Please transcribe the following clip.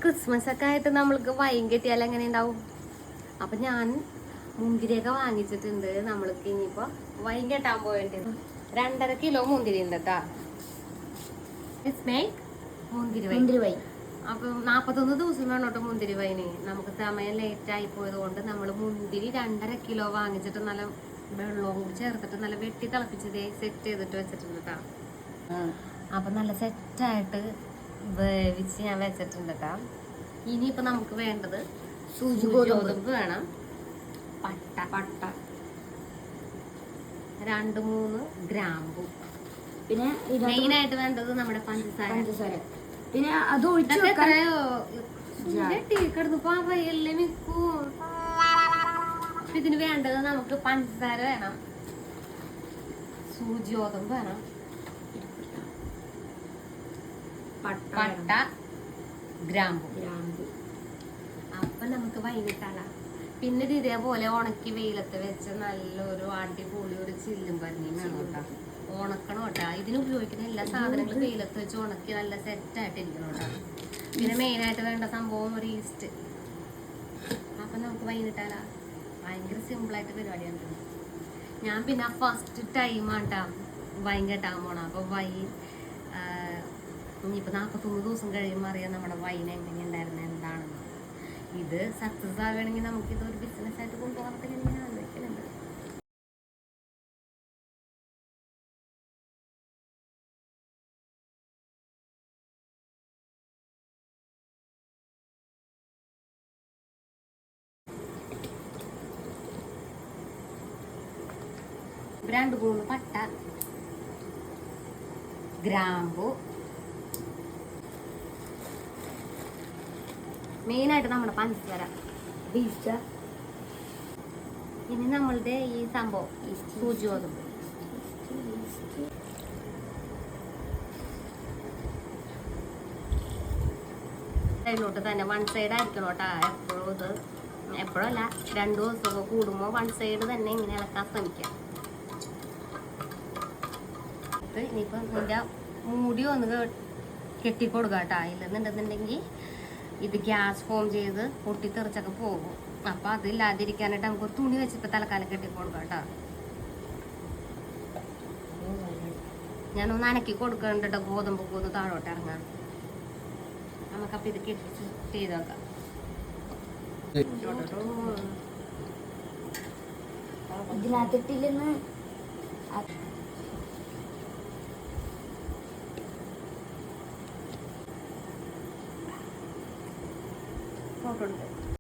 Christmas ഒക്കെ ആയിട്ട് നമ്മൾക്ക് വൈൻ കിട്ടിയാൽ എങ്ങനെ ഉണ്ടാവും? അപ്പൊ ഞാൻ മുന്തിരിയൊക്കെ വാങ്ങിച്ചിട്ടുണ്ട്. നമ്മൾക്ക് ഇനിയിപ്പോ വൈൻ കെട്ടാൻ പോയിട്ട് 2.5 കിലോ മുന്തിരി ഉണ്ട് കേട്ടാ. മുന്തിരി വൈൻ. അപ്പൊ 41 ദിവസം വേണം കേട്ടോ മുന്തിരി വൈന്. നമുക്ക് സമയം ലേറ്റ് ആയി പോയത് കൊണ്ട് നമ്മൾ മുന്തിരി 2.5 കിലോ വാങ്ങിച്ചിട്ട് നല്ല വെള്ളവും കൂടി ചേർത്തിട്ട് നല്ല വെട്ടി തിളപ്പിച്ചത് സെറ്റ് ചെയ്തിട്ട് വെച്ചിട്ടുണ്ട് കേട്ടാ. അപ്പൊ നല്ല സെറ്റായിട്ട് വേവിച്ച് ഞാൻ വെച്ചിട്ടുണ്ട് കേട്ടാ. ഇനിയിപ്പോ നമുക്ക് വേണ്ടത് സൂചി ഗോതമ്പ് വേണം, പട്ട 2-3 ഗ്രാമ്പു, പിന്നെ മെയിനായിട്ട് വേണ്ടത് നമ്മുടെ പഞ്ചസാര. പിന്നെ അത് ഇതിന് വേണ്ടത് നമുക്ക് പഞ്ചസാര വേണം, സൂചി ഗോതമ്പ് വേണം, പട്ട, ഗ്രാമ്പു. അപ്പൊ നമുക്ക് വൈകിട്ടാല. പിന്നെ ഇതേപോലെ ഉണക്കി വെയിലത്ത് വെച്ച് നല്ലൊരു അടിപൊളി ഒരു ചില്ലും പനിയും വേണം കേട്ടോ. ഉണക്കണം കേട്ടാ. ഇതിന് ഉപയോഗിക്കുന്ന എല്ലാ സാധനങ്ങളും വെയിലത്ത് വെച്ച് ഉണക്കി നല്ല സെറ്റായിട്ട് ഇരിക്കണം കേട്ടോ. പിന്നെ മെയിനായിട്ട് വേണ്ട സംഭവം ഒരു ഈസ്റ്റ്. അപ്പൊ നമുക്ക് വൈകിട്ടാല. ഭയങ്കര സിമ്പിളായിട്ട് പരിപാടിയാണ്. ഞാൻ പിന്നെ ഫസ്റ്റ് ടൈമാട്ടാ വൈൻ കെട്ടാൻ പോണം. അപ്പൊ ഇനിയിപ്പോ 41 ദിവസം കഴിയുമ്പോൾ അറിയാം നമ്മുടെ വൈൻ എങ്ങനെയുണ്ടായിരുന്നു എന്താണെന്ന്. ഇത് സക്സസ് ആവുകയാണെങ്കിൽ നമുക്കിത് ഒരു ബിസിനസ് ആയിട്ട് കൊണ്ടുപോകാൻ ഞാൻ ആലോചിക്കുന്നുണ്ട്. രണ്ട് 3 പട്ട, ഗ്രാമ്പു, മെയിനായിട്ട് നമ്മുടെ പഞ്ചസാര, ഇനി നമ്മളുടെ ഈ സംഭവം സൂചി ഗോതമ്പ്. സൈഡിലോട്ട് തന്നെ 1 സൈഡ് ആയിരിക്കണം കേട്ടാ. എപ്പോഴല്ല 2 ദിവസമൊക്കെ കൂടുമ്പോൾ 1 സൈഡ് തന്നെ ഇങ്ങനെ ഇളക്കാൻ ശ്രമിക്കാം. ഇനിയിപ്പോൾ ഇതിൻ്റെ മൂടി ഒന്ന് കെട്ടിക്കൊടുക്കുക കേട്ടോ. ഇല്ലെന്നുണ്ടെന്നുണ്ടെങ്കിൽ ഇത് ഗ്യാസ് ഫോം ചെയ്ത് പൊട്ടിത്തെറിച്ചൊക്കെ പോകും. അപ്പം അതില്ലാതിരിക്കാനായിട്ട് നമുക്ക് ഒരു തുണി വെച്ചിട്ട് തലക്കാലം കെട്ടിക്കൊടുക്കുക കേട്ടോ. ഞാനൊന്ന് അനക്കി കൊടുക്കുന്നുണ്ട് കേട്ടോ. ഗോതമ്പൊക്കെ ഒന്ന് താഴോട്ട് ഇറങ്ങാം. നമുക്കപ്പം ഇത് കെട്ടി ചെയ്ത് നോക്കാം. ഇതിനകത്തിട്ടില്ലെന്ന് ഫോട്ടോ എടുത്ത്